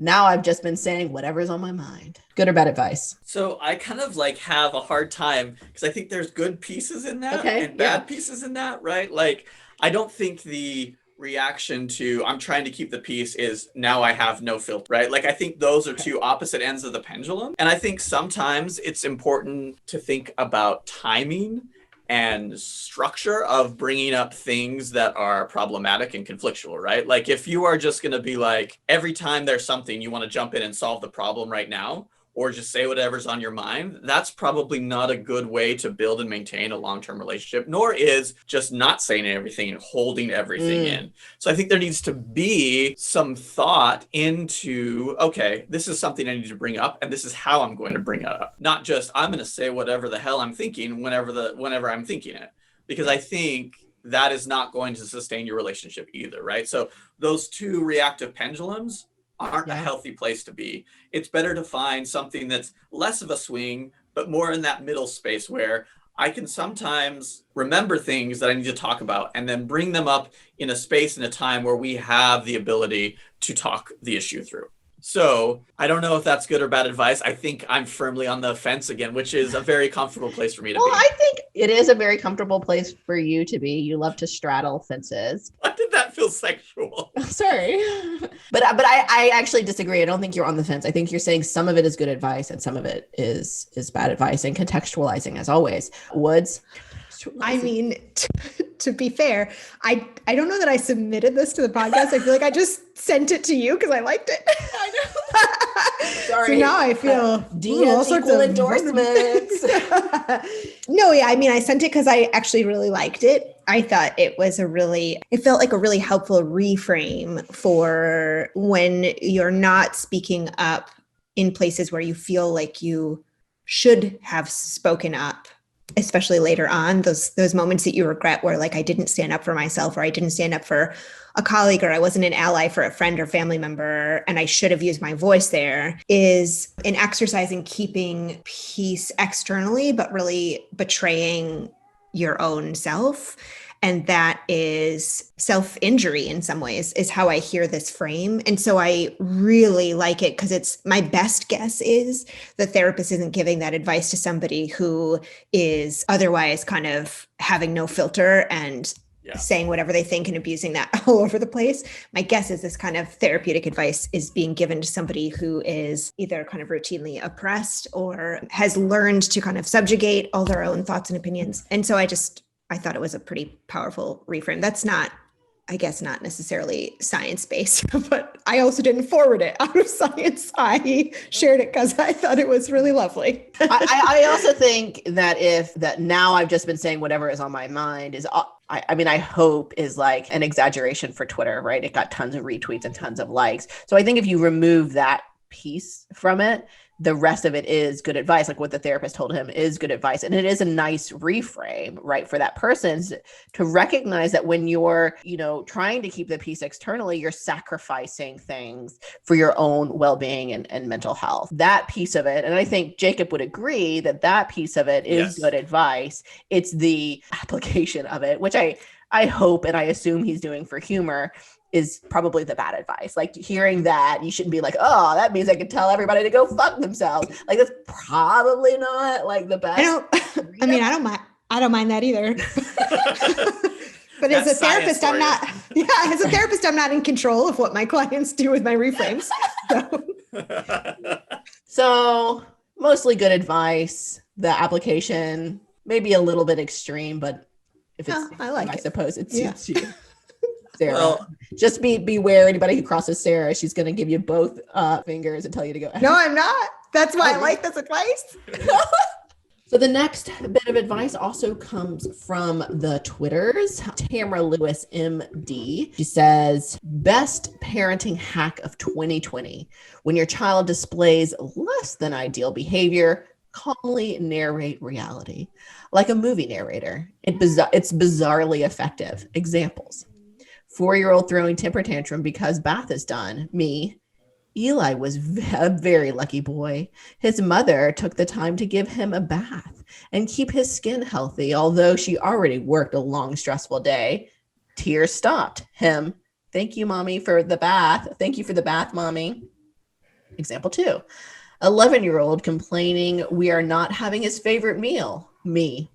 Now I've just been saying whatever's on my mind. Good or bad advice? So I kind of like have a hard time because I think there's good pieces in that and bad pieces in that, right? Like, I don't think the reaction to I'm trying to keep the peace is now I have no filter, right? Like, I think those are two opposite ends of the pendulum. And I think sometimes it's important to think about timing and structure of bringing up things that are problematic and conflictual, right? Like, if you are just going to be like, every time there's something, you want to jump in and solve the problem right now, or just say whatever's on your mind, that's probably not a good way to build and maintain a long-term relationship, nor is just not saying everything and holding everything in. So I think there needs to be some thought into, okay, this is something I need to bring up, and this is how I'm going to bring it up. Not just, I'm going to say whatever the hell I'm thinking whenever I'm thinking it. Because I think that is not going to sustain your relationship either, right? So those two reactive pendulums aren't a healthy place to be. It's better to find something that's less of a swing, but more in that middle space where I can sometimes remember things that I need to talk about and then bring them up in a space and a time where we have the ability to talk the issue through. So I don't know if that's good or bad advice. I think I'm firmly on the fence again, which is a very comfortable place for me to be. Well, I think it is a very comfortable place for you to be. You love to straddle fences. Why did that feel sexual? Sorry. But I actually disagree. I don't think you're on the fence. I think you're saying some of it is good advice and some of it is bad advice, and contextualizing as always. Woods? I mean, to be fair, I don't know that I submitted this to the podcast. I feel like I just sent it to you because I liked it. I know. Sorry. So now I feel all sorts of endorsements. No, yeah. I mean, I sent it because I actually really liked it. I thought it felt like a really helpful reframe for when you're not speaking up in places where you feel like you should have spoken up, especially later on, those moments that you regret where like I didn't stand up for myself, or I didn't stand up for a colleague, or I wasn't an ally for a friend or family member, and I should have used my voice there, is an exercise in keeping peace externally, but really betraying your own self. And that is self-injury in some ways, is how I hear this frame. And so I really like it because it's my best guess is the therapist isn't giving that advice to somebody who is otherwise kind of having no filter and saying whatever they think and abusing that all over the place. My guess is this kind of therapeutic advice is being given to somebody who is either kind of routinely oppressed or has learned to kind of subjugate all their own thoughts and opinions. And so I thought it was a pretty powerful reframe. That's not, I guess, not necessarily science-based, but I also didn't forward it out of science. I shared it because I thought it was really lovely. I also think that now I've just been saying whatever is on my mind is, I hope is like an exaggeration for Twitter, right? It got tons of retweets and tons of likes. So I think if you remove that piece from it, the rest of it is good advice. Like what the therapist told him is good advice. And it is a nice reframe, right? For that person to recognize that when you're, trying to keep the peace externally, you're sacrificing things for your own well-being and mental health. That piece of it. And I think Jacob would agree that piece of it is good advice. It's the application of it, which I hope and I assume he's doing for humor, is probably the bad advice. Like hearing that, you shouldn't be like, oh, that means I can tell everybody to go fuck themselves. Like that's probably not like the best. I don't I don't mind that either. But as a That's science therapist, I'm for not. Yeah, as a therapist, I'm not in control of what my clients do with my reframes. So. So mostly good advice. The application maybe a little bit extreme, but if it's, I like I it. suppose it Yeah. suits you. Sarah, Well, just beware anybody who crosses Sarah. She's going to give you both fingers and tell you to go. No, I'm not. That's why I Oh, like this advice. So the next bit of advice also comes from the Twitters. Tamara Lewis, MD. She says, best parenting hack of 2020. When your child displays less than ideal behavior, calmly narrate reality. Like a movie narrator. It's bizarrely effective. Examples. 4-year-old throwing temper tantrum because bath is done. Me. Eli was a very lucky boy. His mother took the time to give him a bath and keep his skin healthy, although she already worked a long, stressful day. Tears stopped. Him. Thank you, Mommy, for the bath. Thank you for the bath, Mommy. Example 2. 11-year-old complaining we are not having his favorite meal. Me.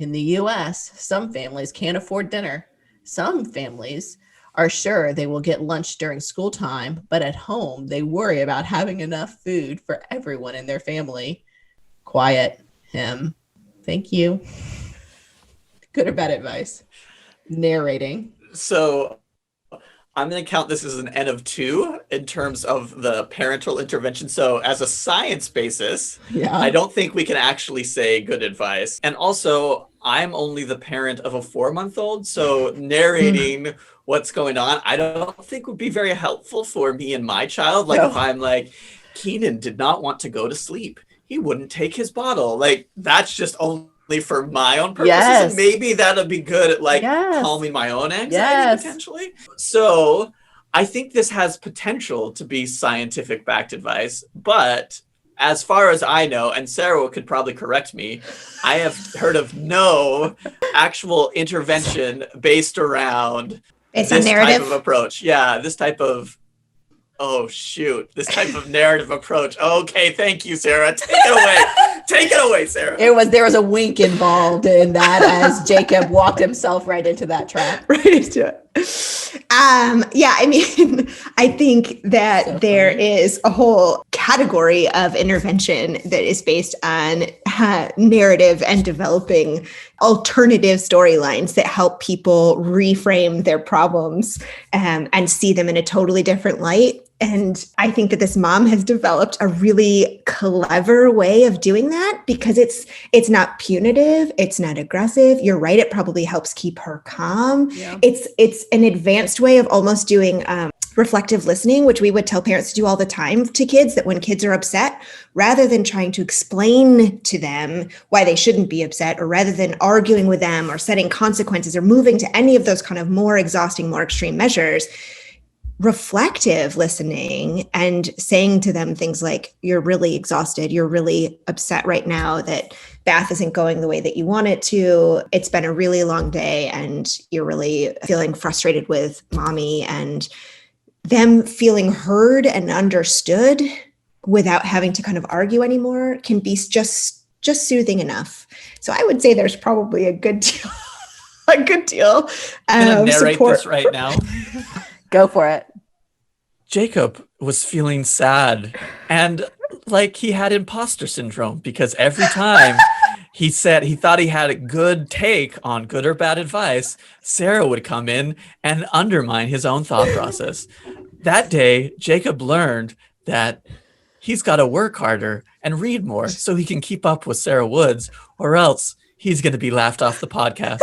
In the U.S., some families can't afford dinner. Some families are sure they will get lunch during school time, but at home they worry about having enough food for everyone in their family. Quiet. Him. Thank you. Good or bad advice? Narrating. so I'm going to count this as an N of 2 in terms of the parental intervention. So as a science basis, Yeah. I don't think we can actually say good advice. And also, I'm only the parent of a 4-month-old. So narrating what's going on, I don't think would be very helpful for me and my child. Like No. if I'm like, Keenan did not want to go to sleep. He wouldn't take his bottle. Like that's just only for my own purposes. Yes. And maybe that'll be good at like Yes. calming my own anxiety Yes. potentially. So I think this has potential to be scientific backed advice, but as far as I know, and Sarah could probably correct me, I have heard of no actual intervention based around Based on this type narrative? of approach. Yeah, this type of this type of narrative approach. Okay, thank you, Sarah. Take it away. Take it away, Sarah. There was a wink involved in that as Jacob walked himself right into that trap. Right into it. Yeah, I mean, I think that So there funny. is a whole category of intervention that is based on narrative and developing alternative storylines that help people reframe their problems and see them in a totally different light. And I think that this mom has developed a really clever way of doing that because it's not punitive, it's not aggressive. You're right, it probably helps keep her calm. Yeah. It's an advanced way of almost doing reflective listening, which we would tell parents to do all the time to kids, that when kids are upset, rather than trying to explain to them why they shouldn't be upset, or rather than arguing with them or setting consequences or moving to any of those kind of more exhausting, more extreme measures, reflective listening and saying to them things like, you're really exhausted, you're really upset right now that bath isn't going the way that you want it to, it's been a really long day and you're really feeling frustrated with mommy, and them feeling heard and understood without having to kind of argue anymore can be just soothing enough. So I would say there's probably a good deal I'm gonna narrate support. this right now. Go for it. Jacob was feeling sad and like he had imposter syndrome because every time he said he thought he had a good take on good or bad advice, Sarah would come in and undermine his own thought process. That day, Jacob learned that he's got to work harder and read more so he can keep up with Sarah Woods, or else he's going to be laughed off the podcast.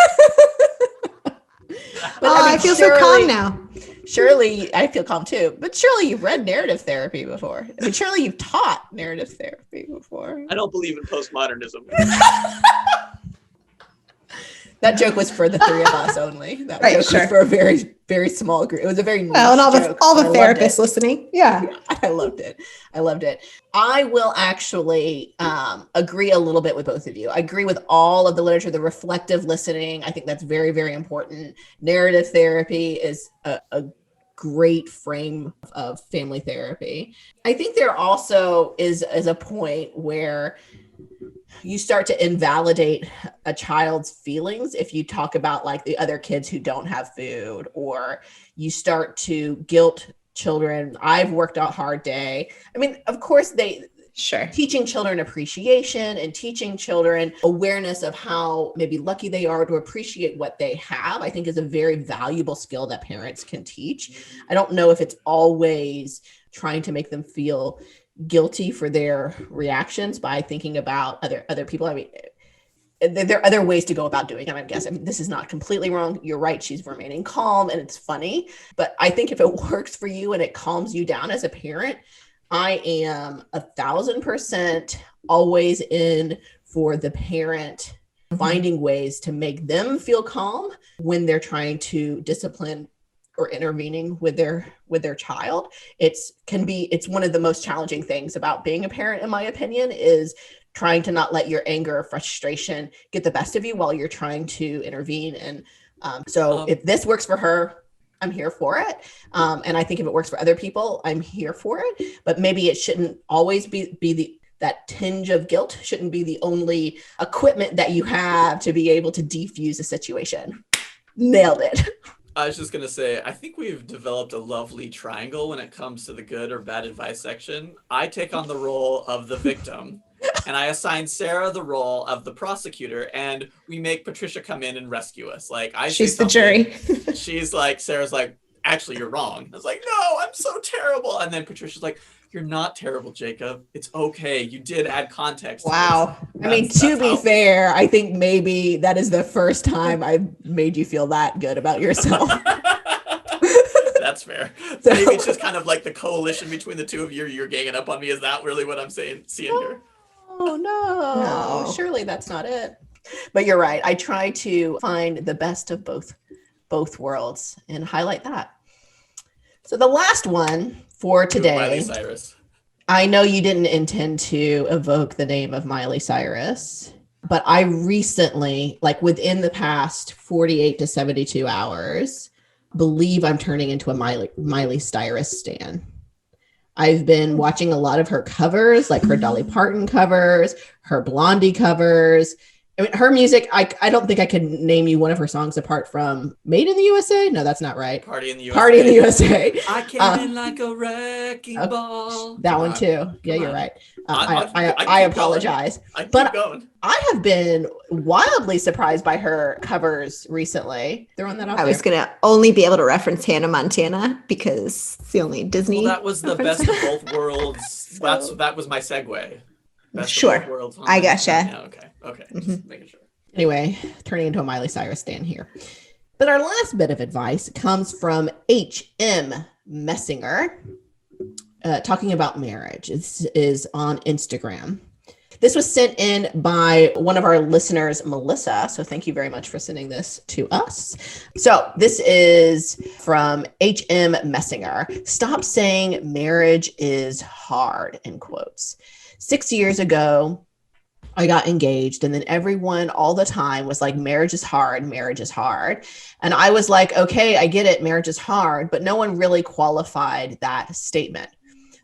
But I feel so calm now. Surely, I feel calm too, but surely you've read narrative therapy before. I mean, surely you've taught narrative therapy before. I don't believe in postmodernism. That joke was for the three of us only. That Right, joke sure. was for a very, very small group. It was a very niche Well, and joke. all the I loved therapists it. listening. Yeah. I loved it. I loved it. I will actually agree a little bit with both of you. I agree with all of the literature, the reflective listening. I think that's very, very important. Narrative therapy is a great frame of family therapy. I think there also is a point where you start to invalidate a child's feelings if you talk about like the other kids who don't have food, or you start to guilt children. I've worked a hard day. I mean, of course, Sure. teaching children appreciation and teaching children awareness of how maybe lucky they are to appreciate what they have, I think is a very valuable skill that parents can teach. I don't know if it's always trying to make them feel guilty for their reactions by thinking about other people. I mean, there are other ways to go about doing it. I guess this is not completely wrong. You're right. She's remaining calm and it's funny. But I think if it works for you and it calms you down as a parent, I am 1,000% always in for the parent finding ways to make them feel calm when they're trying to discipline or intervening with their child. It's one of the most challenging things about being a parent, in my opinion, is trying to not let your anger or frustration get the best of you while you're trying to intervene. And so if this works for her, I'm here for it. And I think if it works for other people, I'm here for it. But maybe it shouldn't always be that tinge of guilt shouldn't be the only equipment that you have to be able to defuse a situation. Nailed it. I was just going to say, I think we've developed a lovely triangle when it comes to the good or bad advice section. I take on the role of the victim, and I assign Sarah the role of the prosecutor, and we make Patricia come in and rescue us. Like, she's the jury. She's like, Sarah's like, actually, you're wrong. I was like, no, I'm so terrible. And then Patricia's like, you're not terrible, Jacob. It's okay. You did add context. Wow. I mean, to be fair, I think maybe that is the first time I've made you feel that good about yourself. That's fair. So, maybe it's just kind of like the coalition between the two of you. You're ganging up on me. Is that really what I'm seeing here? Oh, no. Surely that's not it. But you're right. I try to find the best of both worlds and highlight that. So the last one for today. Miley Cyrus. I know you didn't intend to evoke the name of Miley Cyrus, but I recently, like within the past 48 to 72 hours, believe I'm turning into a Miley Cyrus stan. I've been watching a lot of her covers, like her Dolly Parton covers, her Blondie covers. I mean, her music, I don't think I can name you one of her songs apart from Made in the USA. No, that's not right. Party in the USA. Party in the USA. I came in like a wrecking ball. That one too. Yeah, you're right. I apologize. But I have been wildly surprised by her covers recently. Throwing that out there. I was going to only be able to reference Hannah Montana because it's the only Disney. Well, that was the best of both worlds. That was my segue. Sure. I gotcha. Yeah, okay. Just making sure. Anyway, turning into a Miley Cyrus stan here. But our last bit of advice comes from H.M. Messinger, talking about marriage. This is on Instagram. This was sent in by one of our listeners, Melissa. So thank you very much for sending this to us. So this is from H.M. Messinger. Stop saying marriage is hard, in quotes. 6 years ago, I got engaged, and then everyone all the time was like, marriage is hard, marriage is hard. And I was like, okay, I get it, marriage is hard, but no one really qualified that statement.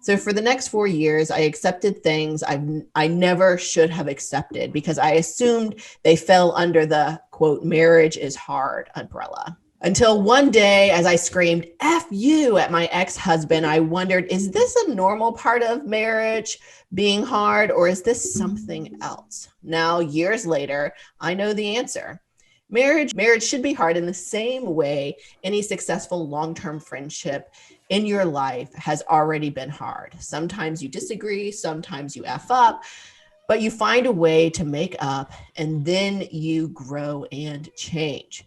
So for the next 4 years, I accepted things I never should have accepted because I assumed they fell under the quote, marriage is hard umbrella. Until one day, as I screamed, F you at my ex-husband, I wondered, is this a normal part of marriage being hard, or is this something else? Now, years later, I know the answer. Marriage should be hard in the same way any successful long-term friendship in your life has already been hard. Sometimes you disagree, sometimes you F up, but you find a way to make up, and then you grow and change.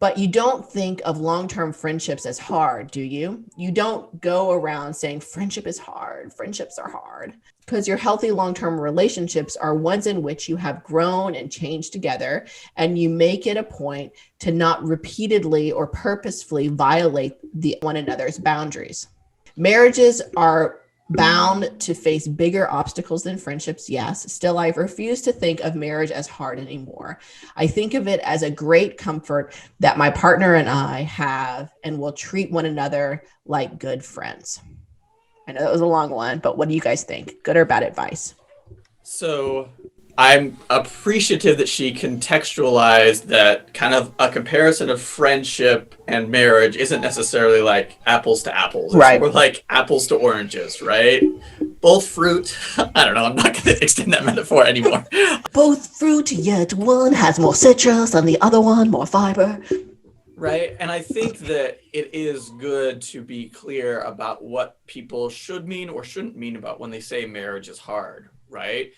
But you don't think of long-term friendships as hard, do you? You don't go around saying friendship is hard, friendships are hard, because your healthy long-term relationships are ones in which you have grown and changed together, and you make it a point to not repeatedly or purposefully violate one another's boundaries. Marriages are bound to face bigger obstacles than friendships, yes. Still, I refuse to think of marriage as hard anymore. I think of it as a great comfort that my partner and I have and will treat one another like good friends. I know that was a long one, but what do you guys think? Good or bad advice? So I'm appreciative that she contextualized that kind of a comparison of friendship and marriage isn't necessarily like apples to apples. It's more like apples to oranges, right? Both fruit. I don't know. I'm not going to extend that metaphor anymore. Both fruit, yet one has more citrus and the other one more fiber. Right. And I think that it is good to be clear about what people should mean or shouldn't mean about when they say marriage is hard, right?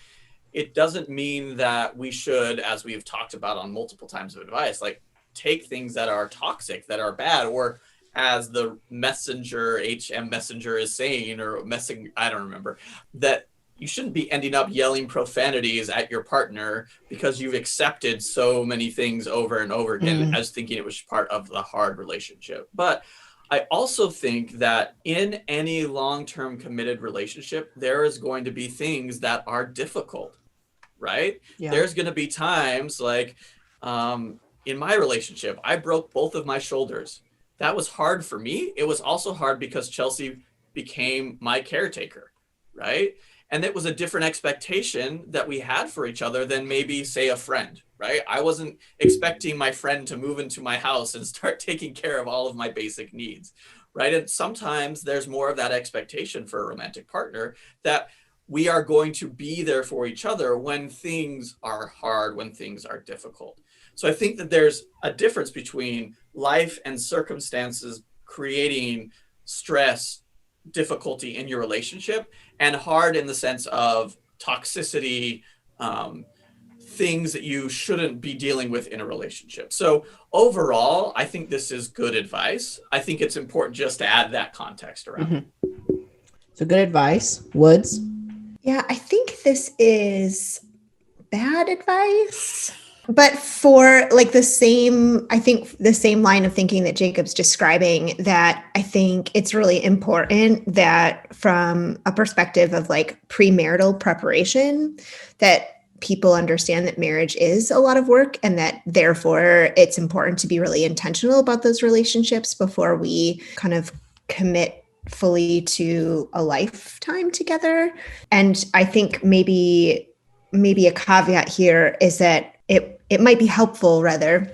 It doesn't mean that we should, as we've talked about on multiple times of advice, like take things that are toxic, that are bad, or as the messenger, HM messenger is saying, or I don't remember, that you shouldn't be ending up yelling profanities at your partner because you've accepted so many things over and over again as thinking it was part of the hard relationship. But I also think that in any long-term committed relationship, there is going to be things that are difficult, right? Yeah. There's going to be times like in my relationship, I broke both of my shoulders. That was hard for me. It was also hard because Chelsea became my caretaker, right? And it was a different expectation that we had for each other than maybe, say, a friend, right? I wasn't expecting my friend to move into my house and start taking care of all of my basic needs, right? And sometimes there's more of that expectation for a romantic partner that we are going to be there for each other when things are hard, when things are difficult. So I think that there's a difference between life and circumstances creating stress, difficulty in your relationship, and hard in the sense of toxicity, things that you shouldn't be dealing with in a relationship. So overall, I think this is good advice. I think it's important just to add that context around it. So good advice. Woods? Yeah, I think this is bad advice. But for like the same line of thinking that Jacob's describing, that I think it's really important that from a perspective of like premarital preparation, that people understand that marriage is a lot of work and that therefore it's important to be really intentional about those relationships before we kind of commit fully to a lifetime together. And I think maybe a caveat here is that it might be helpful rather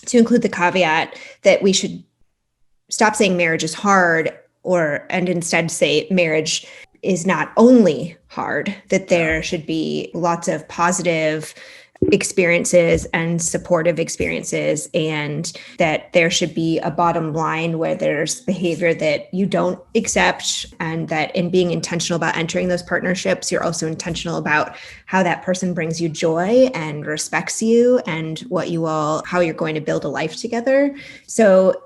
to include the caveat that we should stop saying marriage is hard and instead say marriage is not only hard, that there should be lots of positive experiences and supportive experiences, and that there should be a bottom line where there's behavior that you don't accept, and that in being intentional about entering those partnerships, you're also intentional about how that person brings you joy and respects you and how you're going to build a life together. So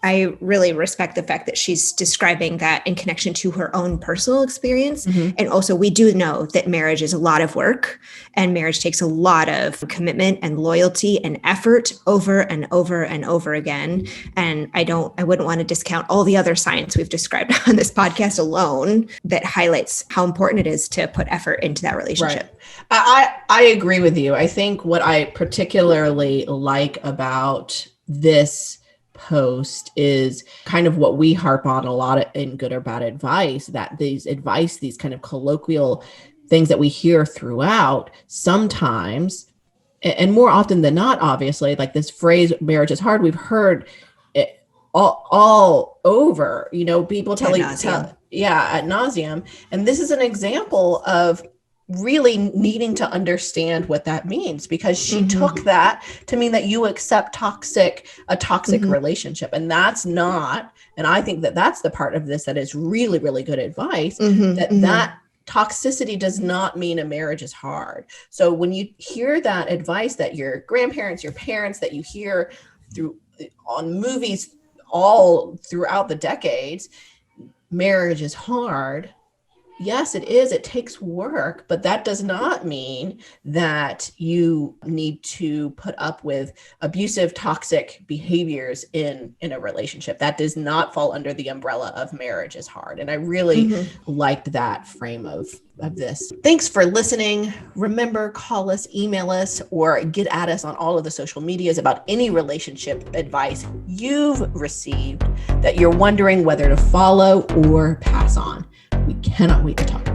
I really respect the fact that she's describing that in connection to her own personal experience. And also we do know that marriage is a lot of work, and marriage takes a lot of commitment and loyalty and effort over and over and over again. And I wouldn't want to discount all the other science we've described on this podcast alone that highlights how important it is to put effort into that relationship. Right. I agree with you. I think what I particularly like about this post is kind of what we harp on a lot in Good or Bad Advice, that these kind of colloquial things that we hear throughout, sometimes, and more often than not, obviously, like this phrase, marriage is hard, we've heard it all over, people ad nauseum. And this is an example of really needing to understand what that means, because she took that to mean that you accept a toxic relationship. And that's not, and I think that that's the part of this that is really, really good advice, that toxicity does not mean a marriage is hard. So when you hear that advice that your grandparents, your parents, that you hear on movies all throughout the decades, marriage is hard. Yes, it is. It takes work, but that does not mean that you need to put up with abusive, toxic behaviors in a relationship. That does not fall under the umbrella of marriage is hard. And I really liked that frame of this. Thanks for listening. Remember, call us, email us, or get at us on all of the social medias about any relationship advice you've received that you're wondering whether to follow or pass on. We cannot wait to talk.